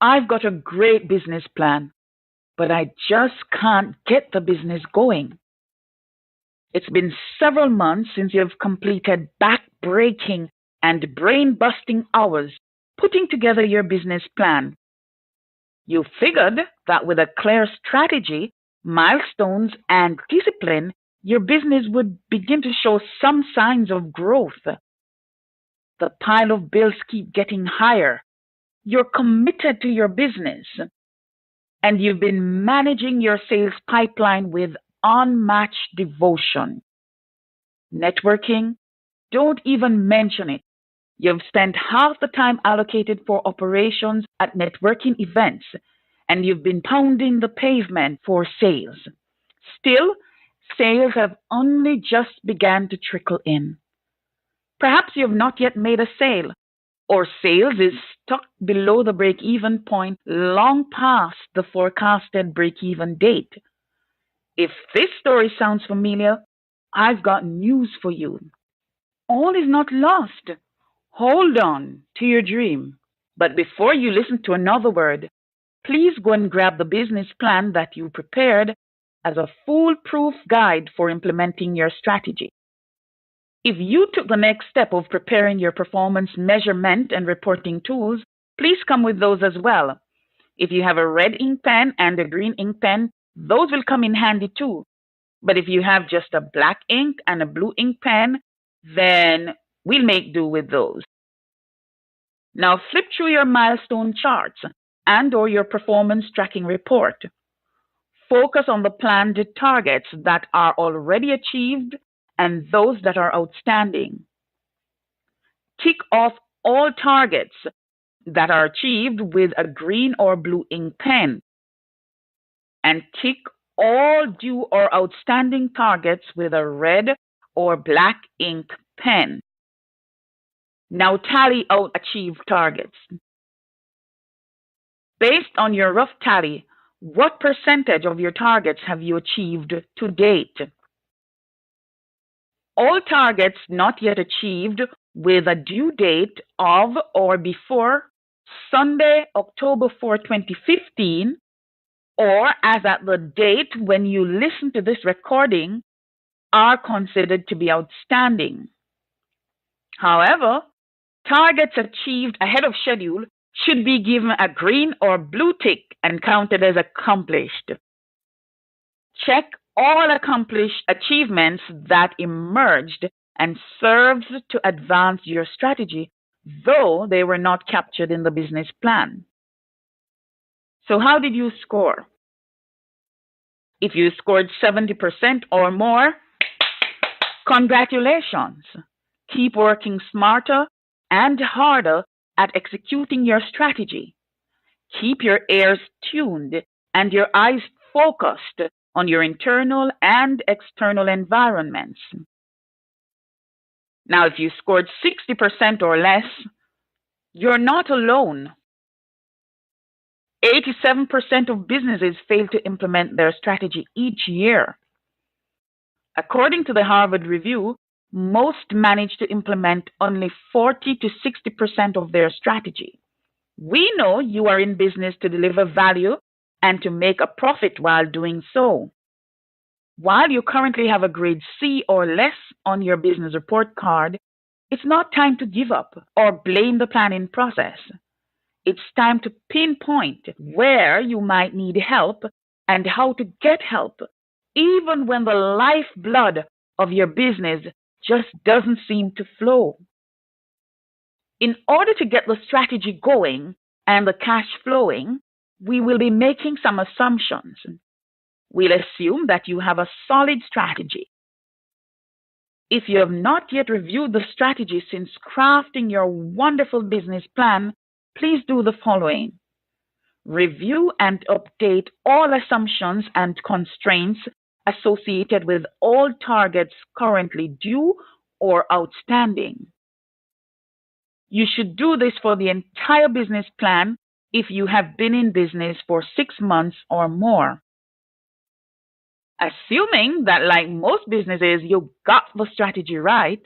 I've got a great business plan, but I just can't get the business going. It's been several months since you've completed back-breaking and brain-busting hours putting together your business plan. You figured that with a clear strategy, milestones, and discipline, your business would begin to show some signs of growth. The pile of bills keep getting higher. You're committed to your business, and you've been managing your sales pipeline with unmatched devotion. Networking, don't even mention it. You've spent half the time allocated for operations at networking events, and you've been pounding the pavement for sales. Still, sales have only just begun to trickle in. Perhaps you have not yet made a sale, or sales is stuck below the break even point long past the forecasted break even date. If this story sounds familiar, I've got news for you. All is not lost. Hold on to your dream. But before you listen to another word, please go and grab the business plan that you prepared as a foolproof guide for implementing your strategy. If you took the next step of preparing your performance measurement and reporting tools, please come with those as well. If you have a red ink pen and a green ink pen, those will come in handy too. But if you have just a black ink and a blue ink pen, then we'll make do with those. Now flip through your milestone charts and or your performance tracking report. Focus on the planned targets that are already achieved and those that are outstanding. Tick off all targets that are achieved with a green or blue ink pen, and tick all due or outstanding targets with a red or black ink pen. Now tally out achieved targets. Based on your rough tally, what percentage of your targets have you achieved to date? All targets not yet achieved with a due date of or before Sunday, October 4, 2015, or as at the date when you listen to this recording, are considered to be outstanding. However, targets achieved ahead of schedule should be given a green or blue tick and counted as accomplished. Check all accomplished achievements that emerged and served to advance your strategy, though they were not captured in the business plan. So how did you score? If you scored 70% or more, congratulations. Keep working smarter and harder at executing your strategy. Keep your ears tuned and your eyes focused on your internal and external environments. Now, if you scored 60% or less, you're not alone. 87% of businesses fail to implement their strategy each year. According to the Harvard Review, most manage to implement only 40 to 60% of their strategy. We know you are in business to deliver value and to make a profit while doing so. While you currently have a grade C or less on your business report card, it's not time to give up or blame the planning process. It's time to pinpoint where you might need help and how to get help, even when the lifeblood of your business just doesn't seem to flow. In order to get the strategy going and the cash flowing, we will be making some assumptions. We'll assume that you have a solid strategy. If you have not yet reviewed the strategy since crafting your wonderful business plan, please do the following. Review and update all assumptions and constraints associated with all targets currently due or outstanding. You should do this for the entire business plan if you have been in business for 6 months or more. Assuming that, like most businesses, you got the strategy right,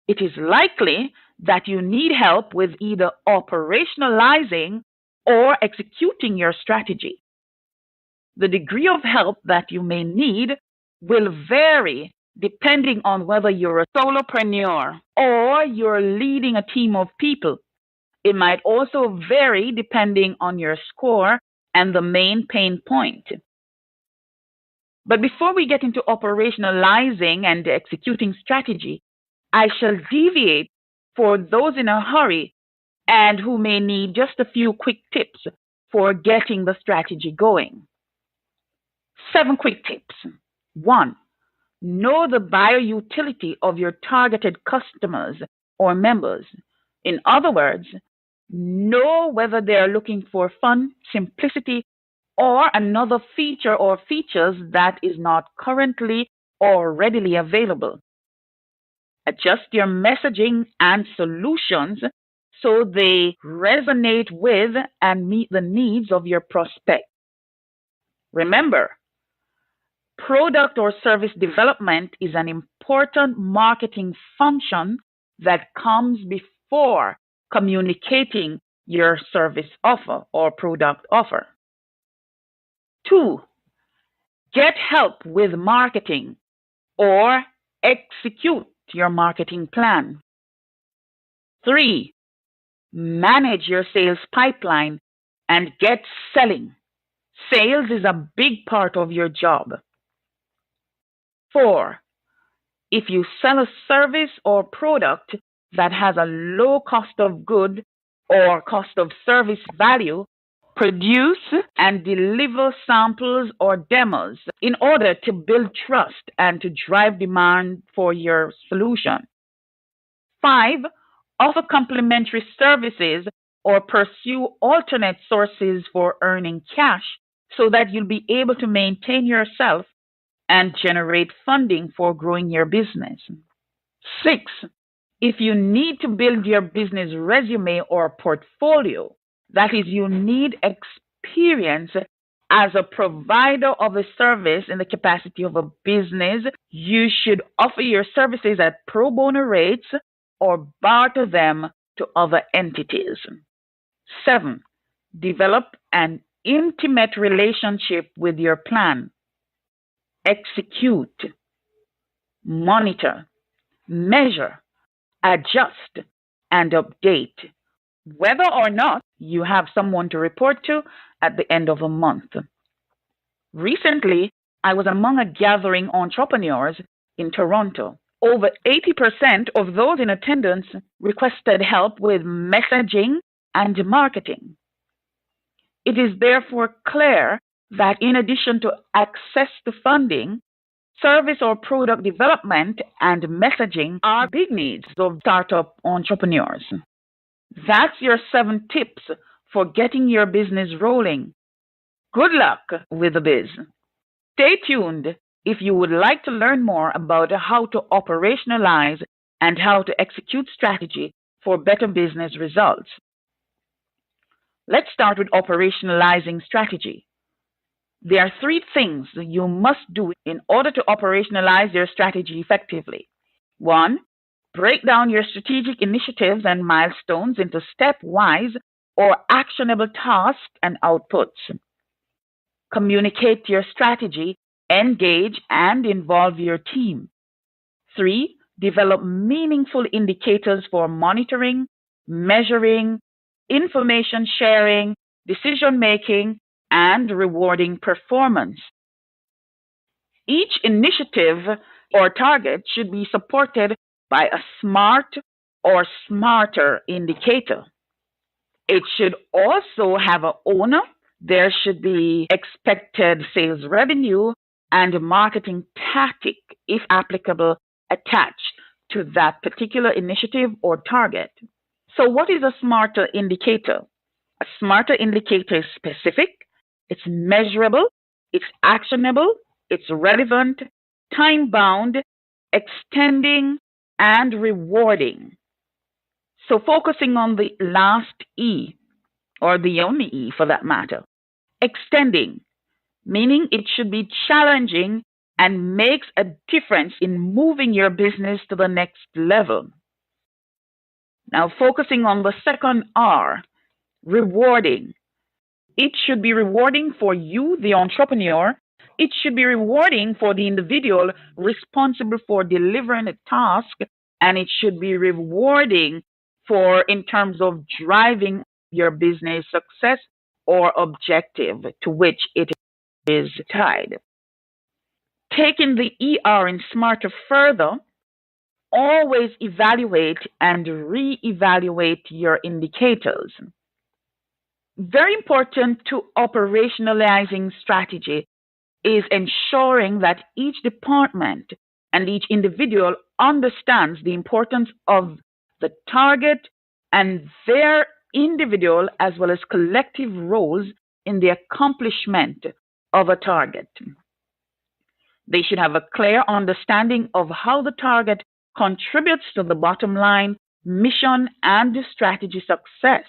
it is likely that you need help with either operationalizing or executing your strategy. The degree of help that you may need will vary depending on whether you're a solopreneur or you're leading a team of people. It might also vary depending on your score and the main pain point. But before we get into operationalizing and executing strategy, I shall deviate for those in a hurry and who may need just a few quick tips for getting the strategy going. 7 quick tips. 1. Know the buyer utility of your targeted customers or members. In other words, know whether they are looking for fun, simplicity, or another feature or features that is not currently or readily available. Adjust your messaging and solutions so they resonate with and meet the needs of your prospect. Remember, product or service development is an important marketing function that comes before communicating your service offer or product offer. 2. Get help with marketing or execute your marketing plan. 3. Manage your sales pipeline and get selling. Sales is a big part of your job. 4. If you sell a service or product that has a low cost of good or cost of service value, produce and deliver samples or demos in order to build trust and to drive demand for your solution. 5. Offer complementary services or pursue alternate sources for earning cash so that you'll be able to maintain yourself and generate funding for growing your business. 6. If you need to build your business resume or portfolio, that is, you need experience as a provider of a service in the capacity of a business, you should offer your services at pro bono rates or barter them to other entities. 7. Develop an intimate relationship with your plan. Execute, monitor, measure, adjust, and update, whether or not you have someone to report to at the end of a month. Recently, I was among a gathering entrepreneurs in Toronto. Over 80% of those in attendance requested help with messaging and marketing. It is therefore clear that in addition to access to funding, service or product development and messaging are big needs of startup entrepreneurs. That's your 7 tips for getting your business rolling. Good luck with the biz. Stay tuned if you would like to learn more about how to operationalize and how to execute strategy for better business results. Let's start with operationalizing strategy. There are 3 things you must do in order to operationalize your strategy effectively. 1. Break down your strategic initiatives and milestones into stepwise or actionable tasks and outputs. Communicate your strategy, engage and involve your team. 3. Develop meaningful indicators for monitoring, measuring, information sharing, decision making, and rewarding performance. Each initiative or target should be supported by a SMART or SMARTer indicator. It should also have an owner. There should be expected sales revenue and marketing tactic, if applicable, attached to that particular initiative or target. So what is a SMARTer indicator? A SMARTer indicator is specific, it's measurable, it's actionable, it's relevant, time-bound, extending, and rewarding. So focusing on the last E, or the only E for that matter, extending, meaning it should be challenging and makes a difference in moving your business to the next level. Now focusing on the second R, rewarding, It should be rewarding for you, the entrepreneur. It should be rewarding for the individual responsible for delivering a task, and it should be rewarding for in terms of driving your business success or objective to which it is tied. Taking the ER in smarter further, always evaluate and re-evaluate your indicators. Very important to operationalizing strategy is ensuring that each department and each individual understands the importance of the target and their individual as well as collective roles in the accomplishment of a target. They should have a clear understanding of how the target contributes to the bottom line, mission, and strategy success.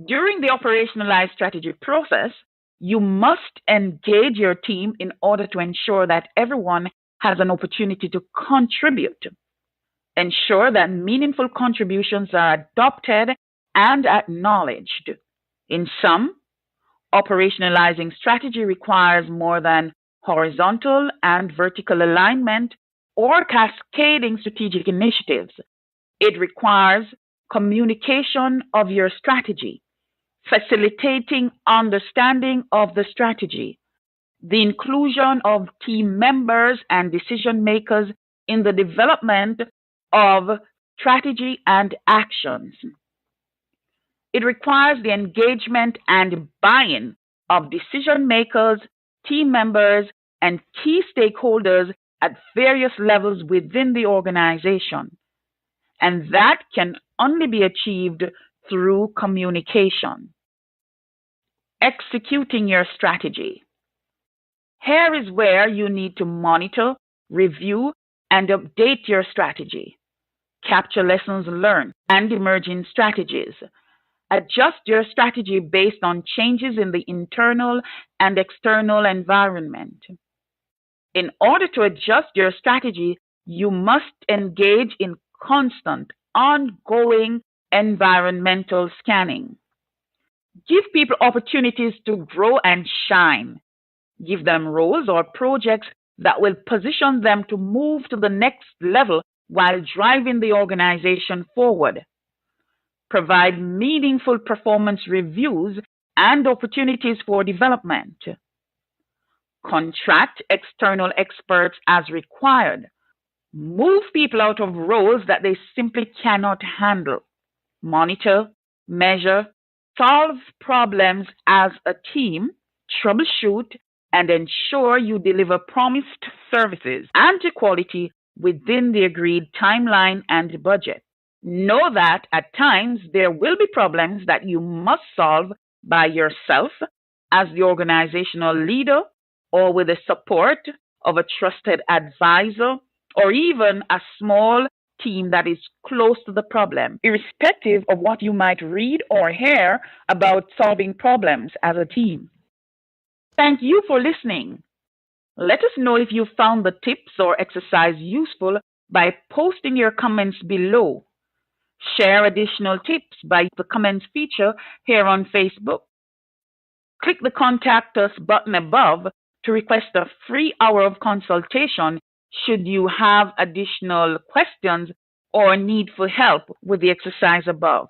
During the operationalized strategy process, you must engage your team in order to ensure that everyone has an opportunity to contribute. Ensure that meaningful contributions are adopted and acknowledged. In sum, operationalizing strategy requires more than horizontal and vertical alignment or cascading strategic initiatives. It requires communication of your strategy, facilitating understanding of the strategy, the inclusion of team members and decision makers in the development of strategy and actions. It requires the engagement and buy-in of decision makers, team members, and key stakeholders at various levels within the organization. And that can only be achieved through communication. Executing your strategy. Here is where you need to monitor, review, and update your strategy. Capture lessons learned and emerging strategies. Adjust your strategy based on changes in the internal and external environment. In order to adjust your strategy, you must engage in constant, ongoing environmental scanning. Give people opportunities to grow and shine. Give them roles or projects that will position them to move to the next level while driving the organization forward. Provide meaningful performance reviews and opportunities for development. Contract external experts as required. Move people out of roles that they simply cannot handle. Monitor, measure, solve problems as a team, troubleshoot, and ensure you deliver promised services and quality within the agreed timeline and budget. Know that at times there will be problems that you must solve by yourself as the organizational leader or with the support of a trusted advisor or even a small team that is close to the problem, irrespective of what you might read or hear about solving problems as a team. Thank you for listening. Let us know if you found the tips or exercise useful by posting your comments below. Share additional tips by the comments feature here on Facebook. Click the Contact Us button above to request a free hour of consultation should you have additional questions or need for help with the exercise above.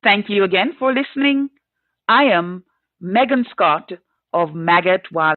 Thank you again for listening. I am Megan Scott of Magate Wildhorse.